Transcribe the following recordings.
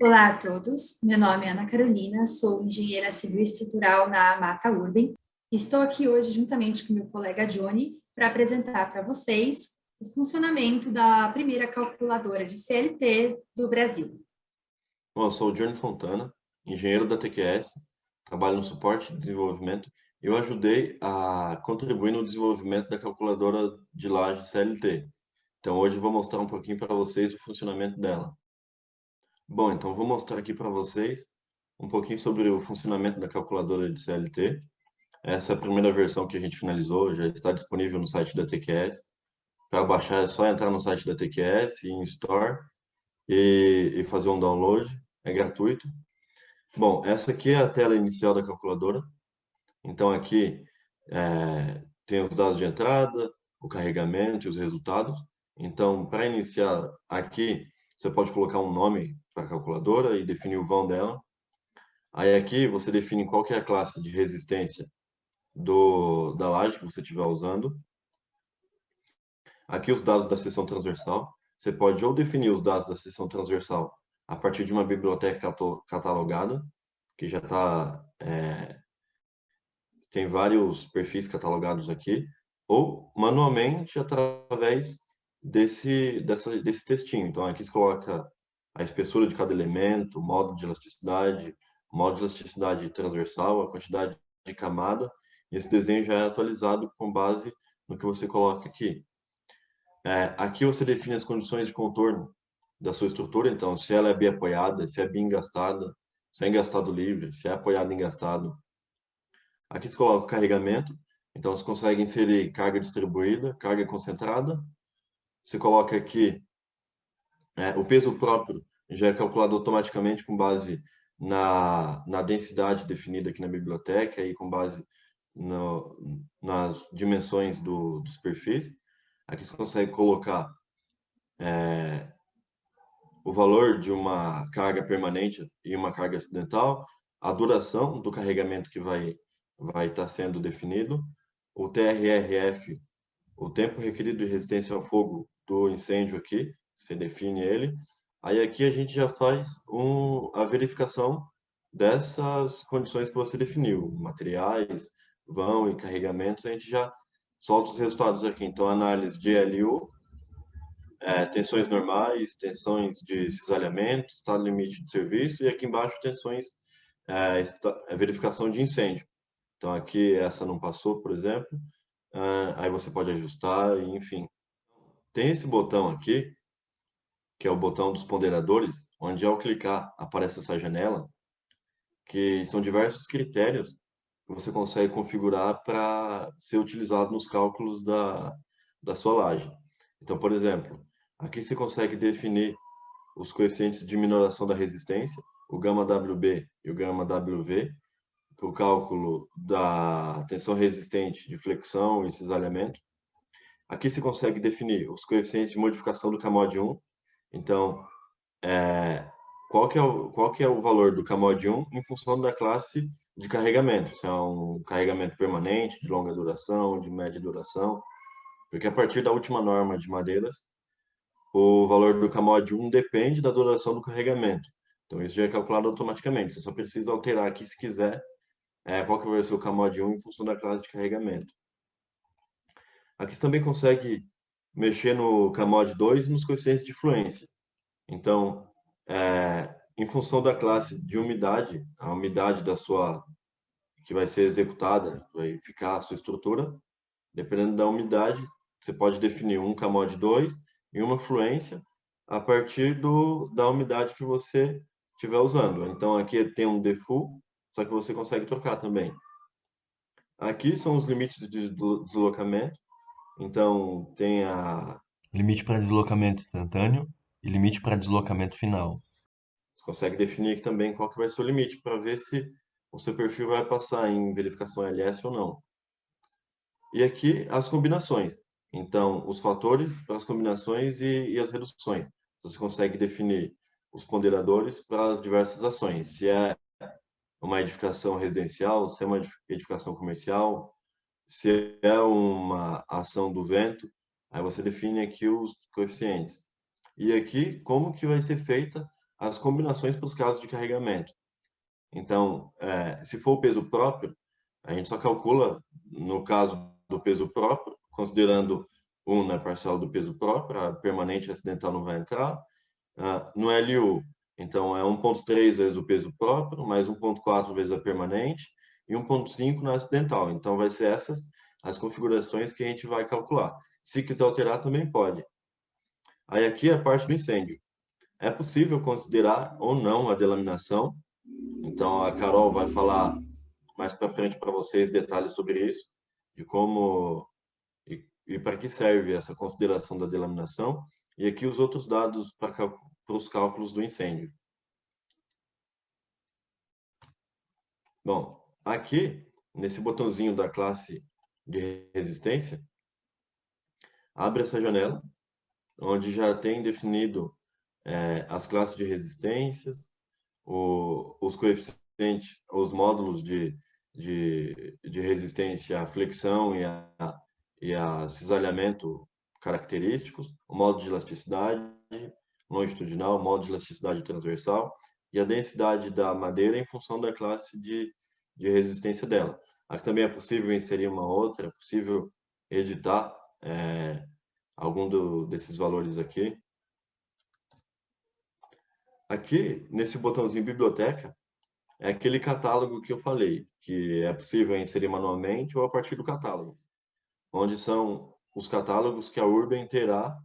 Olá a todos, meu nome é Ana Carolina, sou engenheira civil estrutural na Mata Urbem. Estou aqui hoje juntamente com meu colega Johnny para apresentar para vocês o funcionamento da primeira calculadora de CLT do Brasil. Bom, eu sou o Johnny Fontana, engenheiro da TQS, trabalho no suporte de desenvolvimento e eu ajudei a contribuir no desenvolvimento da calculadora de laje CLT. Então hoje eu vou mostrar um pouquinho para vocês o funcionamento dela. Bom, então eu vou mostrar aqui para vocês um pouquinho sobre o funcionamento da calculadora de CLT. Essa é a primeira versão que a gente finalizou, já está disponível no site da TQS. Para baixar é só entrar no site da TQS, em Store e fazer um download, é gratuito. Bom, essa aqui é a tela inicial da calculadora. Então aqui tem os dados de entrada, o carregamento e os resultados. Então, para iniciar aqui, você pode colocar um nome para a calculadora e definir o vão dela. Aí aqui você define qual que é a classe de resistência da laje que você estiver usando. Aqui os dados da seção transversal. Você pode ou definir os dados da seção transversal a partir de uma biblioteca catalogada, que já está tem vários perfis catalogados aqui, ou manualmente através desse textinho. Então, aqui você coloca a espessura de cada elemento, o modo de elasticidade transversal, a quantidade de camada, e esse desenho já é atualizado com base no que você coloca aqui. Aqui você define as condições de contorno da sua estrutura, então, se ela é biapoiada, se é biengastada, se é engastado livre, se é apoiado engastado. Aqui você coloca o carregamento, então você consegue inserir carga distribuída, carga concentrada. Você coloca aqui o peso próprio, já é calculado automaticamente com base na densidade definida aqui na biblioteca e com base nas dimensões dos perfis. Aqui você consegue colocar o valor de uma carga permanente e uma carga acidental, a duração do carregamento que vai estar sendo definido, o TRRF, o tempo requerido de resistência ao fogo do incêndio aqui, você define ele. Aí aqui a gente já faz a verificação dessas condições que você definiu, materiais, vão e carregamentos, a gente já solta os resultados aqui. Então, análise de LU, tensões normais, tensões de cisalhamento, estado limite de serviço, e aqui embaixo tensões, verificação de incêndio. Então aqui essa não passou, por exemplo, aí você pode ajustar, e, enfim. Tem esse botão aqui, que é o botão dos ponderadores, onde ao clicar aparece essa janela, que são diversos critérios que você consegue configurar para ser utilizado nos cálculos da sua laje. Então, por exemplo, aqui você consegue definir os coeficientes de minoração da resistência, o gama WB e o gama WV, para o cálculo da tensão resistente de flexão e cisalhamento. Aqui você consegue definir os coeficientes de modificação do CAMOD 1. Então, qual que é o valor do CAMOD 1 em função da classe de carregamento? Se é um carregamento permanente, de longa duração, de média duração. Porque a partir da última norma de madeiras, o valor do CAMOD 1 depende da duração do carregamento. Então, isso já é calculado automaticamente. Você só precisa alterar aqui, se quiser, qual que vai ser o CAMOD 1 em função da classe de carregamento. Aqui você também consegue mexer no CAMOD 2 e nos coeficientes de fluência. Então, em função da classe de umidade, a umidade que vai ser executada, vai ficar a sua estrutura, dependendo da umidade, você pode definir um CAMOD 2 e uma fluência a partir da umidade que você estiver usando. Então, aqui tem um default, só que você consegue trocar também. Aqui são os limites de deslocamento. Então, tem a limite para deslocamento instantâneo e limite para deslocamento final. Você consegue definir aqui também qual que vai ser o limite para ver se o seu perfil vai passar em verificação LS ou não. E aqui as combinações. Então, os fatores para as combinações e as reduções. Você consegue definir os ponderadores para as diversas ações. Se é uma edificação residencial, se é uma edificação comercial, se é uma ação do vento, aí você define aqui os coeficientes. E aqui, como que vai ser feita as combinações para os casos de carregamento. Então, se for o peso próprio, a gente só calcula, no caso do peso próprio, considerando 1 na parcela do peso próprio, a permanente e acidental não vai entrar. No LU, então, é 1,3 vezes o peso próprio, mais 1,4 vezes a permanente, e 1,5 na acidental. Então, vai ser essas as configurações que a gente vai calcular. Se quiser alterar, também pode. Aí aqui é a parte do incêndio. É possível considerar ou não a delaminação. Então, a Carol vai falar mais para frente para vocês detalhes sobre isso, de como e para que serve essa consideração da delaminação. E aqui os outros dados para os cálculos do incêndio. Bom, aqui, nesse botãozinho da classe de resistência, abre essa janela, onde já tem definido as classes de resistências, os coeficientes, os módulos de resistência à flexão e a cisalhamento característicos, o módulo de elasticidade longitudinal, o módulo de elasticidade transversal e a densidade da madeira em função da classe de resistência dela. Aqui também é possível inserir uma outra, é possível editar algum desses valores aqui. Aqui, nesse botãozinho biblioteca, é aquele catálogo que eu falei, que é possível inserir manualmente ou a partir do catálogo, onde são os catálogos que a Urban terá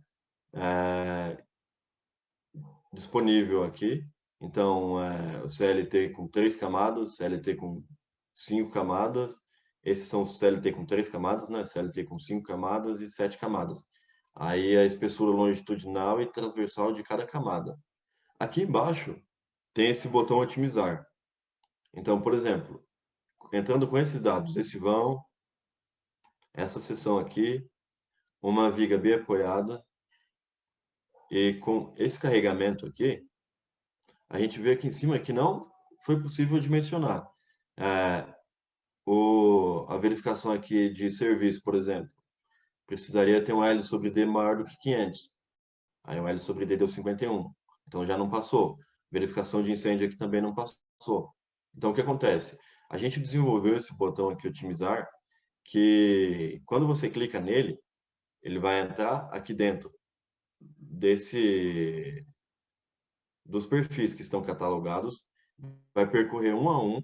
disponível aqui. Então, o CLT com 3 camadas, CLT com 5 camadas, esses são os CLT com 3 camadas, né? CLT com 5 camadas e 7 camadas. Aí a espessura longitudinal e transversal de cada camada. Aqui embaixo tem esse botão otimizar. Então, por exemplo, entrando com esses dados, esse vão, essa seção aqui, uma viga bem apoiada, e com esse carregamento aqui, a gente vê aqui em cima que não foi possível dimensionar. A verificação aqui de serviço, por exemplo, precisaria ter um L sobre D maior do que 500. Aí o L sobre D deu 51. Então já não passou. Verificação de incêndio aqui também não passou. Então o que acontece? A gente desenvolveu esse botão aqui, otimizar, que quando você clica nele, ele vai entrar aqui dentro dos perfis que estão catalogados, vai percorrer um a um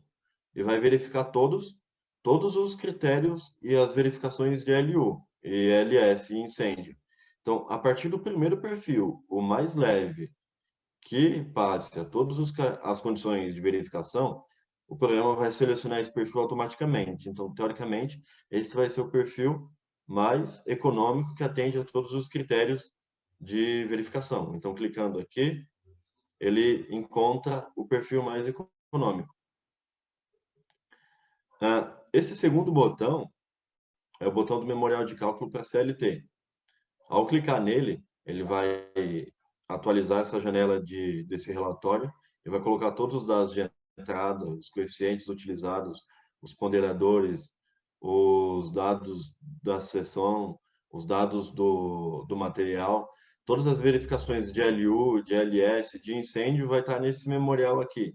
e vai verificar todos os critérios e as verificações de LU e LS e incêndio. Então, a partir do primeiro perfil, o mais leve, que passe a todas as condições de verificação, o programa vai selecionar esse perfil automaticamente. Então, teoricamente, esse vai ser o perfil mais econômico que atende a todos os critérios de verificação. Então, clicando aqui, ele encontra o perfil mais econômico. Esse segundo botão é o botão do memorial de cálculo para CLT. Ao clicar nele, ele vai atualizar essa janela desse relatório e vai colocar todos os dados de entrada, os coeficientes utilizados, os ponderadores, os dados da seção, os dados do material, todas as verificações de LU, de LS, de incêndio vai estar nesse memorial aqui.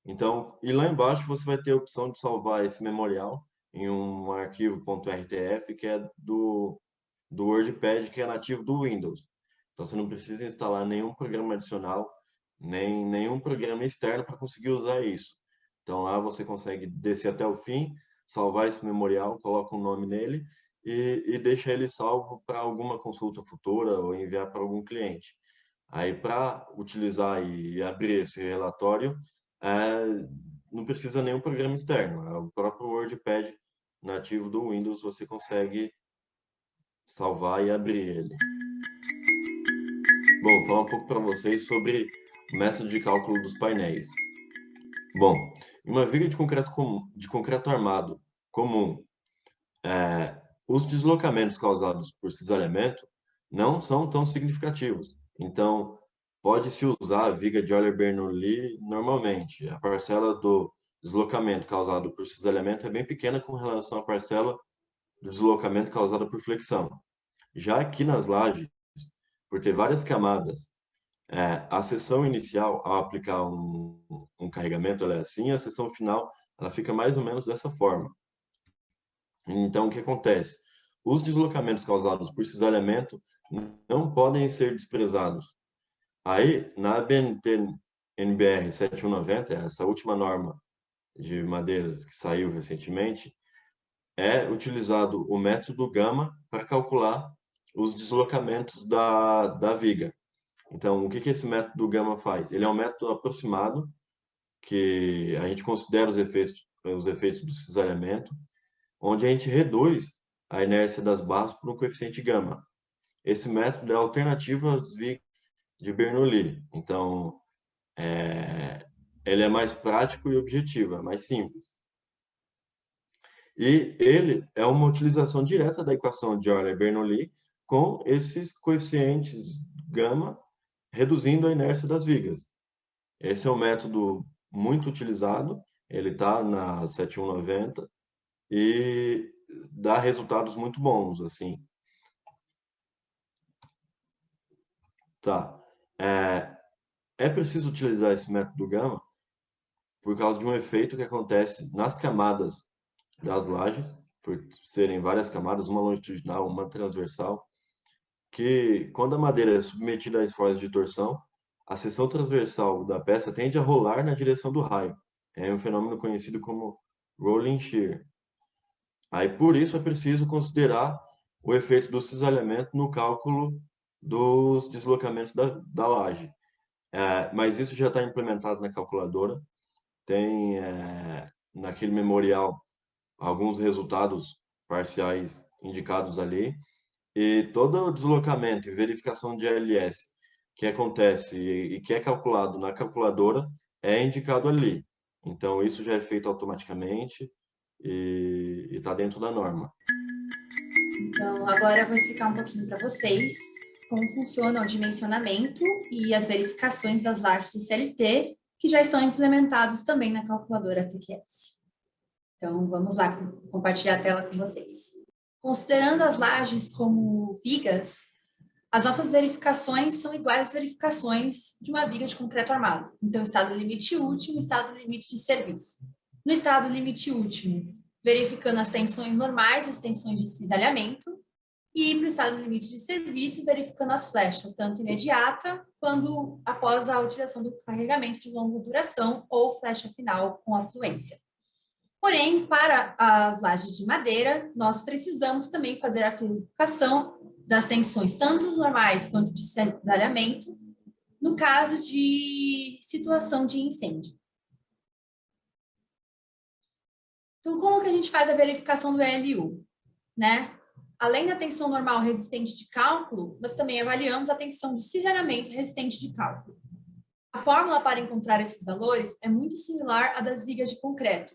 Então, e lá embaixo você vai ter a opção de salvar esse memorial em um arquivo .rtf que é do WordPad, que é nativo do Windows. Então, você não precisa instalar nenhum programa adicional, nem nenhum programa externo para conseguir usar isso. Então, lá você consegue descer até o fim, salvar esse memorial, coloca um nome nele e deixa ele salvo para alguma consulta futura ou enviar para algum cliente. Aí, para utilizar e abrir esse relatório, não precisa nenhum programa externo. É o próprio WordPad nativo do Windows, você consegue salvar e abrir ele. Bom, vou falar um pouco para vocês sobre o método de cálculo dos painéis. Bom, em uma viga de concreto armado comum, os deslocamentos causados por cisalhamento não são tão significativos. Então, pode-se usar a viga de Euler-Bernoulli normalmente. A parcela do deslocamento causado por cisalhamento é bem pequena com relação à parcela do deslocamento causado por flexão. Já aqui nas lajes, por ter várias camadas A seção inicial, ao aplicar um carregamento, ela é assim, a seção final, ela fica mais ou menos dessa forma. Então, o que acontece? Os deslocamentos causados por cisalhamento não podem ser desprezados. Aí, na ABNT NBR 7190, essa última norma de madeiras que saiu recentemente, é utilizado o método gama para calcular os deslocamentos da viga. Então, o que esse método gama faz? Ele é um método aproximado, que a gente considera os efeitos do cisalhamento, onde a gente reduz a inércia das barras por um coeficiente gama. Esse método é alternativo às vigas de Bernoulli. Então, ele é mais prático e objetivo, é mais simples. E ele é uma utilização direta da equação de Euler-Bernoulli com esses coeficientes gama reduzindo a inércia das vigas. Esse é um método muito utilizado, ele está na 7190 e dá resultados muito bons, assim. Tá. É preciso utilizar esse método gama por causa de um efeito que acontece nas camadas das lajes, por serem várias camadas, uma longitudinal, uma transversal, que quando a madeira é submetida a esforços de torção, a seção transversal da peça tende a rolar na direção do raio. É um fenômeno conhecido como rolling shear. Aí, por isso, é preciso considerar o efeito do cisalhamento no cálculo dos deslocamentos da laje. Mas isso já está implementado na calculadora. Tem, naquele memorial, alguns resultados parciais indicados ali. E todo o deslocamento e verificação de ALS que acontece e que é calculado na calculadora é indicado ali. Então, isso já é feito automaticamente e está dentro da norma. Então, agora eu vou explicar um pouquinho para vocês como funciona o dimensionamento e as verificações das lajes de CLT, que já estão implementados também na calculadora TQS. Então, vamos lá compartilhar a tela com vocês. Considerando as lajes como vigas, as nossas verificações são iguais às verificações de uma viga de concreto armado. Então, estado limite último, estado limite de serviço. No estado limite último, verificando as tensões normais, as tensões de cisalhamento, e para o estado limite de serviço, verificando as flechas, tanto imediata, quando após a utilização do carregamento de longa duração ou flecha final com afluência. Porém, para as lajes de madeira, nós precisamos também fazer a verificação das tensões, tanto normais quanto de cisalhamento, no caso de situação de incêndio. Então, como que a gente faz a verificação do LU? Né? Além da tensão normal resistente de cálculo, nós também avaliamos a tensão de cisalhamento resistente de cálculo. A fórmula para encontrar esses valores é muito similar à das vigas de concreto.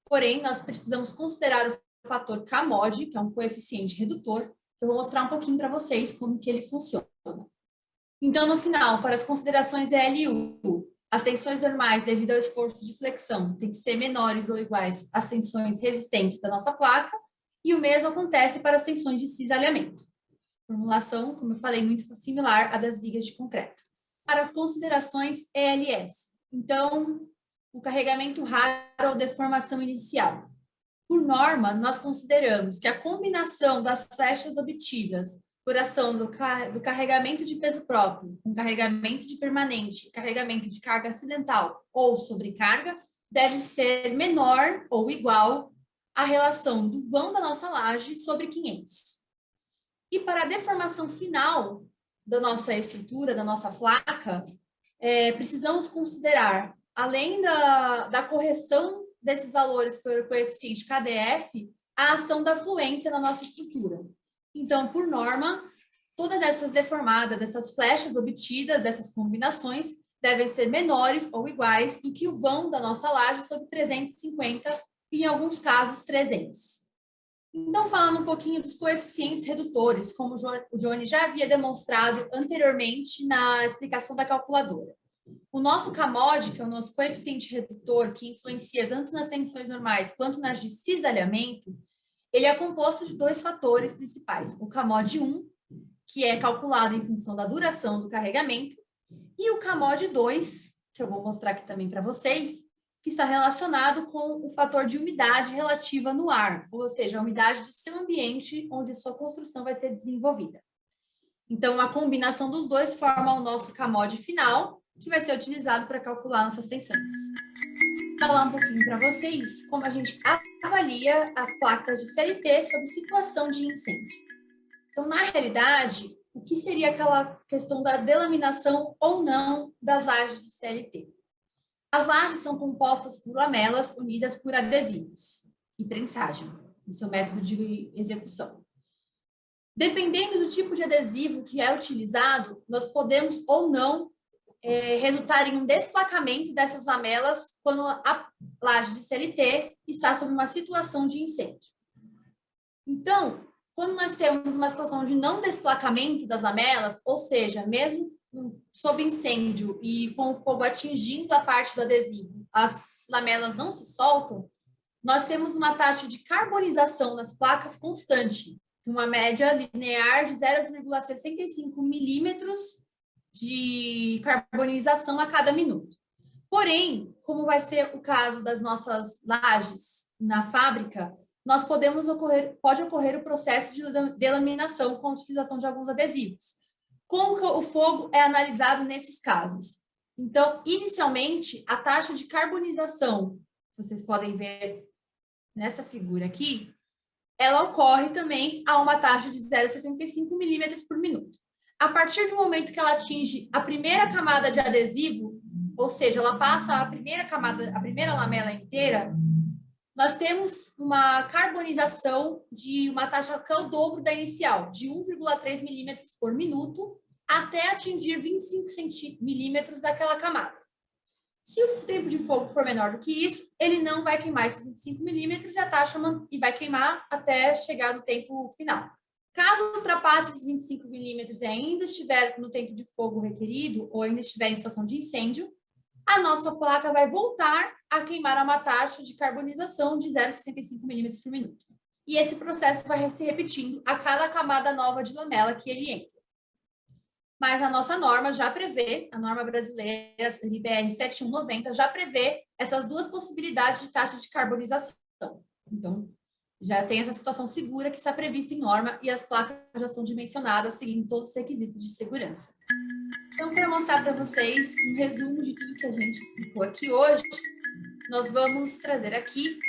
Porém, nós precisamos considerar o fator K-mod, que é um coeficiente redutor. Eu vou mostrar um pouquinho para vocês como que ele funciona. Então, no final, para as considerações LU, as tensões normais devido ao esforço de flexão têm que ser menores ou iguais às tensões resistentes da nossa placa, e o mesmo acontece para as tensões de cisalhamento. Formulação, como eu falei, muito similar à das vigas de concreto. Para as considerações ELS, então, o carregamento raro ou deformação inicial. Por norma, nós consideramos que a combinação das flechas obtidas por ação do carregamento de peso próprio, com carregamento de permanente, carregamento de carga acidental ou sobrecarga, deve ser menor ou igual à relação do vão da nossa laje sobre 500. E para a deformação final da nossa estrutura, da nossa placa, precisamos considerar, além da correção desses valores por coeficiente KDF, a ação da fluência na nossa estrutura. Então, por norma, todas essas deformadas, essas flechas obtidas, essas combinações, devem ser menores ou iguais do que o vão da nossa laje sobre 350 e, em alguns casos, 300. Então, falando um pouquinho dos coeficientes redutores, como o Johnny já havia demonstrado anteriormente na explicação da calculadora. O nosso K-mod, que é o nosso coeficiente redutor, que influencia tanto nas tensões normais quanto nas de cisalhamento, ele é composto de dois fatores principais. O K-mod 1, que é calculado em função da duração do carregamento, E o CAMOD 2, que eu vou mostrar aqui também para vocês, que está relacionado com o fator de umidade relativa no ar, ou seja, a umidade do seu ambiente onde sua construção vai ser desenvolvida. Então, a combinação dos dois forma o nosso CAMOD final, que vai ser utilizado para calcular nossas tensões. Vou falar um pouquinho para vocês como a gente avalia as placas de CLT sob situação de incêndio. Então, na realidade, o que seria aquela questão da delaminação ou não das lajes de CLT? As lajes são compostas por lamelas unidas por adesivos e prensagem, no seu método de execução. Dependendo do tipo de adesivo que é utilizado, nós podemos ou não resultar em um desplacamento dessas lamelas quando a laje de CLT está sob uma situação de incêndio. Então, quando nós temos uma situação de não desplacamento das lamelas, ou seja, mesmo sob incêndio e com o fogo atingindo a parte do adesivo, as lamelas não se soltam, nós temos uma taxa de carbonização nas placas constante, uma média linear de 0,65 milímetros de carbonização a cada minuto. Porém, como vai ser o caso das nossas lajes na fábrica, pode ocorrer o processo de delaminação com a utilização de alguns adesivos. Como o fogo é analisado nesses casos? Então, inicialmente, a taxa de carbonização, vocês podem ver nessa figura aqui, ela ocorre também a uma taxa de 0,65 milímetros por minuto. A partir do momento que ela atinge a primeira camada de adesivo, ou seja, ela passa a primeira lamela inteira, nós temos uma carbonização de uma taxa que é o dobro da inicial, de 1,3 milímetros por minuto, até atingir 25 milímetros daquela camada. Se o tempo de fogo for menor do que isso, ele não vai queimar esses 25 milímetros e vai queimar até chegar no tempo final. Caso ultrapasse esses 25 milímetros e ainda estiver no tempo de fogo requerido, ou ainda estiver em situação de incêndio, a nossa placa vai voltar a queimar a uma taxa de carbonização de 0,65 milímetros por minuto. E esse processo vai se repetindo a cada camada nova de lamela que ele entra. Mas a nossa norma já prevê, a norma brasileira, NBR 7190, já prevê essas duas possibilidades de taxa de carbonização. Então, já tem essa situação segura que está prevista em norma e as placas já são dimensionadas seguindo todos os requisitos de segurança. Então, para mostrar para vocês um resumo de tudo que a gente explicou aqui hoje, nós vamos trazer aqui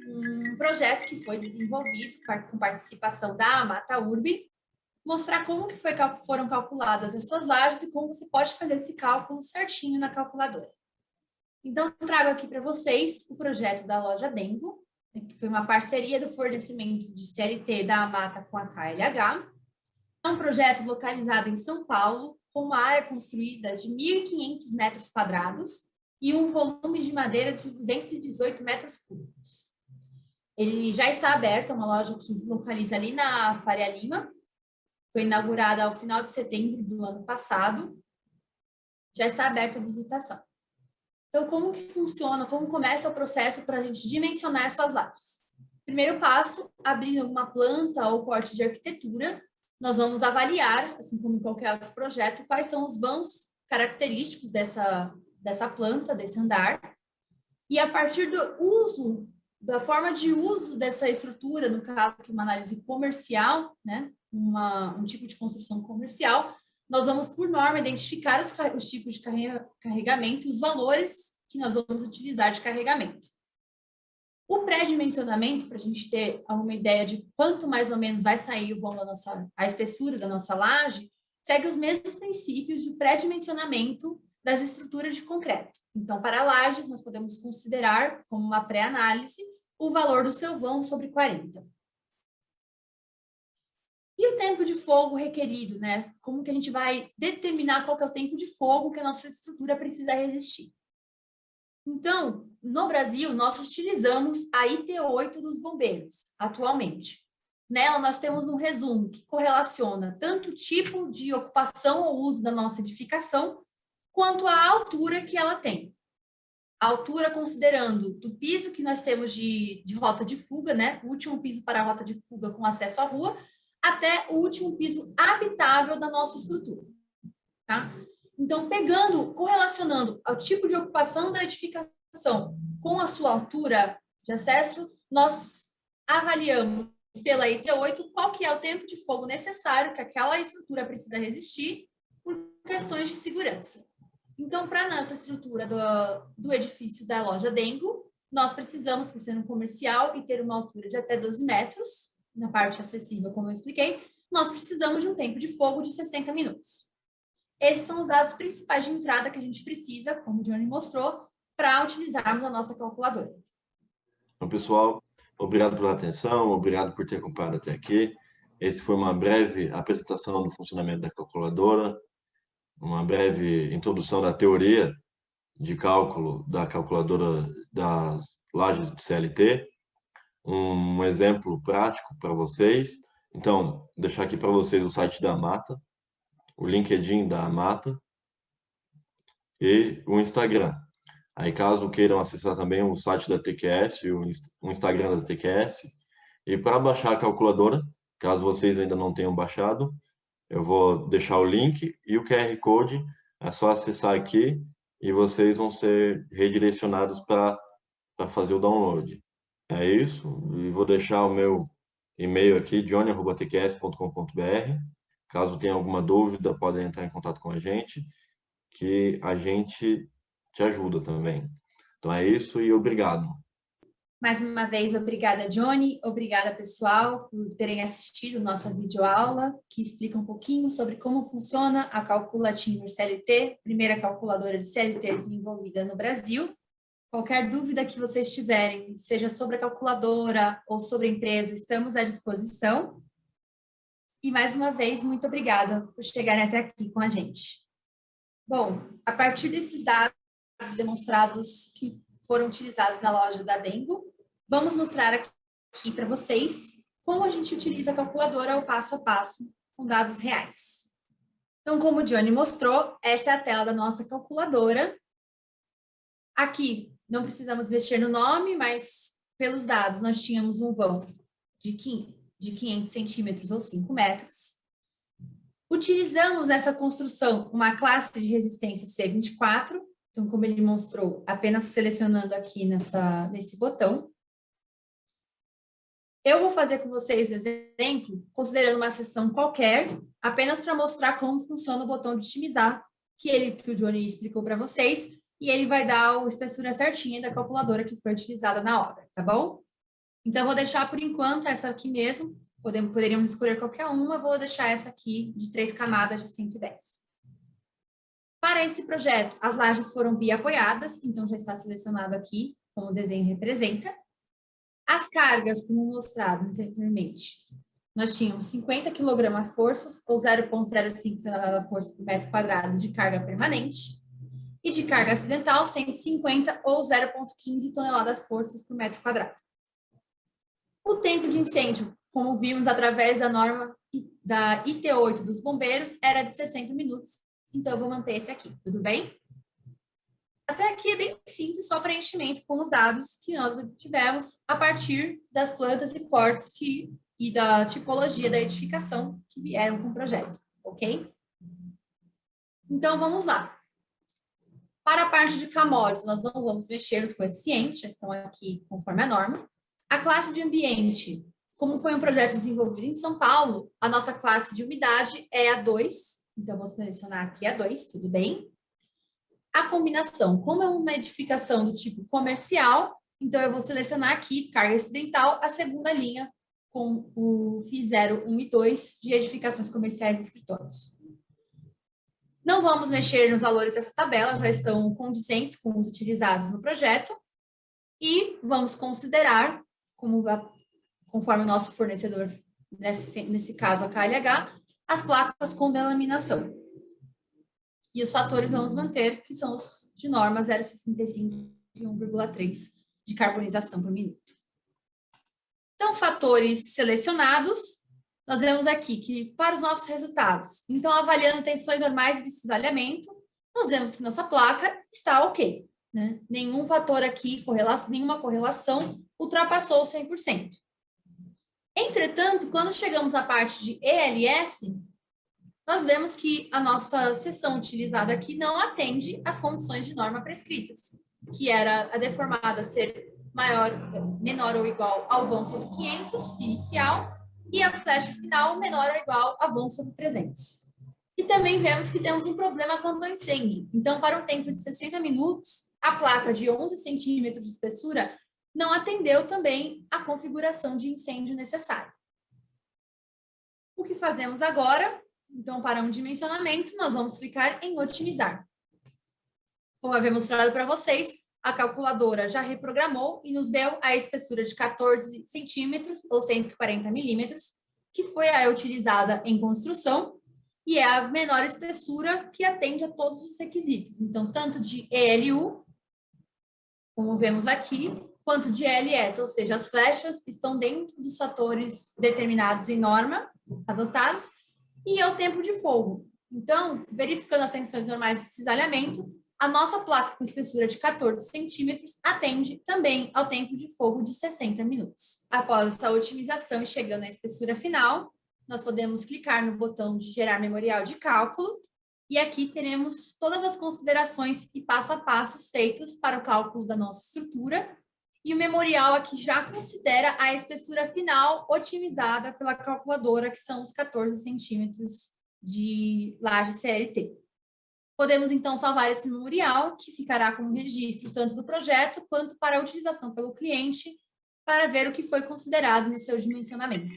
um projeto que foi desenvolvido com participação da Mata-Urb, mostrar como que foram calculadas essas lajes e como você pode fazer esse cálculo certinho na calculadora. Então, trago aqui para vocês o projeto da loja Dengo, que foi uma parceria do fornecimento de CLT da Mata com a KLH. É um projeto localizado em São Paulo, com uma área construída de 1.500 metros quadrados e um volume de madeira de 218 metros cúbicos. Ele já está aberto, é uma loja que se localiza ali na Faria Lima, foi inaugurada ao final de setembro do ano passado, já está aberta a visitação. Então, como que funciona, como começa o processo para a gente dimensionar essas lajes? Primeiro passo, abrindo alguma planta ou corte de arquitetura, nós vamos avaliar, assim como em qualquer outro projeto, quais são os vãos característicos dessa planta, desse andar, e a partir da forma de uso dessa estrutura, no caso que é uma análise comercial, né, um tipo de construção comercial, nós vamos, por norma, identificar os tipos de carregamento e os valores que nós vamos utilizar de carregamento. O pré-dimensionamento, para a gente ter alguma ideia de quanto mais ou menos vai sair o vão a espessura da nossa laje, segue os mesmos princípios de pré-dimensionamento das estruturas de concreto. Então, para lajes, nós podemos considerar, como uma pré-análise, o valor do seu vão sobre 40. E o tempo de fogo requerido, né? Como que a gente vai determinar qual que é o tempo de fogo que a nossa estrutura precisa resistir? Então, no Brasil, nós utilizamos a IT8 dos bombeiros, atualmente. Nela, nós temos um resumo que correlaciona tanto o tipo de ocupação ou uso da nossa edificação, quanto a altura que ela tem. A altura considerando do piso que nós temos de rota de fuga, né? O último piso para a rota de fuga com acesso à rua, até o último piso habitável da nossa estrutura, tá? Então, correlacionando ao tipo de ocupação da edificação com a sua altura de acesso, nós avaliamos pela IT8 qual que é o tempo de fogo necessário que aquela estrutura precisa resistir por questões de segurança. Então, para a nossa estrutura do edifício da loja Dengo, nós precisamos, por ser um comercial e ter uma altura de até 12 metros, na parte acessível, como eu expliquei, nós precisamos de um tempo de fogo de 60 minutos. Esses são os dados principais de entrada que a gente precisa, como o Johnny mostrou, para utilizarmos a nossa calculadora. Então, pessoal, obrigado pela atenção, obrigado por ter acompanhado até aqui. Esse foi uma breve apresentação do funcionamento da calculadora, uma breve introdução da teoria de cálculo da calculadora das lajes de CLT, um exemplo prático para vocês. Então, vou deixar aqui para vocês o site da Mata, o LinkedIn da Mata e o Instagram. Aí, caso queiram acessar também o site da TQS, o Instagram da TQS, e para baixar a calculadora, caso vocês ainda não tenham baixado, eu vou deixar o link e o QR Code, é só acessar aqui e vocês vão ser redirecionados para fazer o download. É isso, e vou deixar o meu e-mail aqui, johnny@tqs.com.br. Caso tenha alguma dúvida, podem entrar em contato com a gente, que a gente te ajuda também. Então é isso e obrigado. Mais uma vez, obrigada, Johnny. Obrigada, pessoal, por terem assistido nossa videoaula, que explica um pouquinho sobre como funciona a Calculatimber CLT, primeira calculadora de CLT desenvolvida no Brasil. Qualquer dúvida que vocês tiverem, seja sobre a calculadora ou sobre a empresa, estamos à disposição. E, mais uma vez, muito obrigada por chegarem até aqui com a gente. Bom, a partir desses dados demonstrados que foram utilizados na loja da Dengo, vamos mostrar aqui para vocês como a gente utiliza a calculadora ao passo a passo com dados reais. Então, como o Johnny mostrou, essa é a tela da nossa calculadora. Aqui, não precisamos mexer no nome, mas pelos dados, nós tínhamos um vão de 500 centímetros ou 5 metros. Utilizamos nessa construção uma classe de resistência C24, então, como ele mostrou, apenas selecionando aqui nesse botão. Eu vou fazer com vocês o exemplo, considerando uma seção qualquer, apenas para mostrar como funciona o botão de otimizar, que o Johnny explicou para vocês, e ele vai dar a espessura certinha da calculadora que foi utilizada na obra, tá bom? Então, eu vou deixar, por enquanto, essa aqui mesmo. Poderíamos escolher qualquer uma, vou deixar essa aqui de 3 camadas de 110. Para esse projeto, as lajes foram bi-apoiadas, então já está selecionado aqui, como o desenho representa. As cargas, como mostrado anteriormente, nós tínhamos 50 kg-forças, ou 0,05 tonelada-força por metro quadrado de carga permanente, e de carga acidental, 150 ou 0,15 toneladas-forças por metro quadrado. O tempo de incêndio, como vimos através da norma da IT8 dos bombeiros, era de 60 minutos. Então, eu vou manter esse aqui, tudo bem? Até aqui é bem simples, só preenchimento com os dados que nós tivemos a partir das plantas e cortes e da tipologia da edificação que vieram com o projeto, ok? Então, vamos lá. Para a parte de commodities, nós não vamos mexer nos coeficientes, já estão aqui conforme a norma. A classe de ambiente, como foi um projeto desenvolvido em São Paulo, a nossa classe de umidade é a 2, então vou selecionar aqui a 2, tudo bem? A combinação, como é uma edificação do tipo comercial, então eu vou selecionar aqui carga acidental, a segunda linha com o FIS 0, 1 e 2 de edificações comerciais e escritórios. Não vamos mexer nos valores dessa tabela, já estão condizentes com os utilizados no projeto, e vamos considerar, conforme o nosso fornecedor, nesse caso a KLH, as placas com delaminação. E os fatores vamos manter, que são os de norma 0,65 e 1,3 de carbonização por minuto. Então, fatores selecionados, nós vemos aqui que para os nossos resultados, então, avaliando tensões normais de cisalhamento, nós vemos que nossa placa está ok, né? Nenhum fator aqui, nenhuma correlação ultrapassou 100%. Entretanto, quando chegamos à parte de ELS, nós vemos que a nossa seção utilizada aqui não atende às condições de norma prescritas, que era a deformada ser menor ou igual ao vão sobre 500 inicial e a flecha final menor ou igual a vão sobre 300. E também vemos que temos um problema quanto ao incêndio. Então, para um tempo de 60 minutos, a placa de 11 centímetros de espessura não atendeu também a configuração de incêndio necessária. O que fazemos agora? Então, para um dimensionamento, nós vamos clicar em otimizar. Como eu havia mostrado para vocês, a calculadora já reprogramou e nos deu a espessura de 14 centímetros ou 140 milímetros, que foi a utilizada em construção e é a menor espessura que atende a todos os requisitos. Então, tanto de ELU, como vemos aqui, quanto de ELS, ou seja, as flechas estão dentro dos fatores determinados em norma, adotados, e é o tempo de fogo. Então, verificando as tensões normais de cisalhamento, a nossa placa com espessura de 14 centímetros atende também ao tempo de fogo de 60 minutos. Após essa otimização e chegando à espessura final, nós podemos clicar no botão de gerar memorial de cálculo e aqui teremos todas as considerações e passo a passos feitos para o cálculo da nossa estrutura e o memorial aqui já considera a espessura final otimizada pela calculadora, que são os 14 centímetros de laje CLT. Podemos, então, salvar esse memorial, que ficará como registro tanto do projeto quanto para a utilização pelo cliente, para ver o que foi considerado no seu dimensionamento.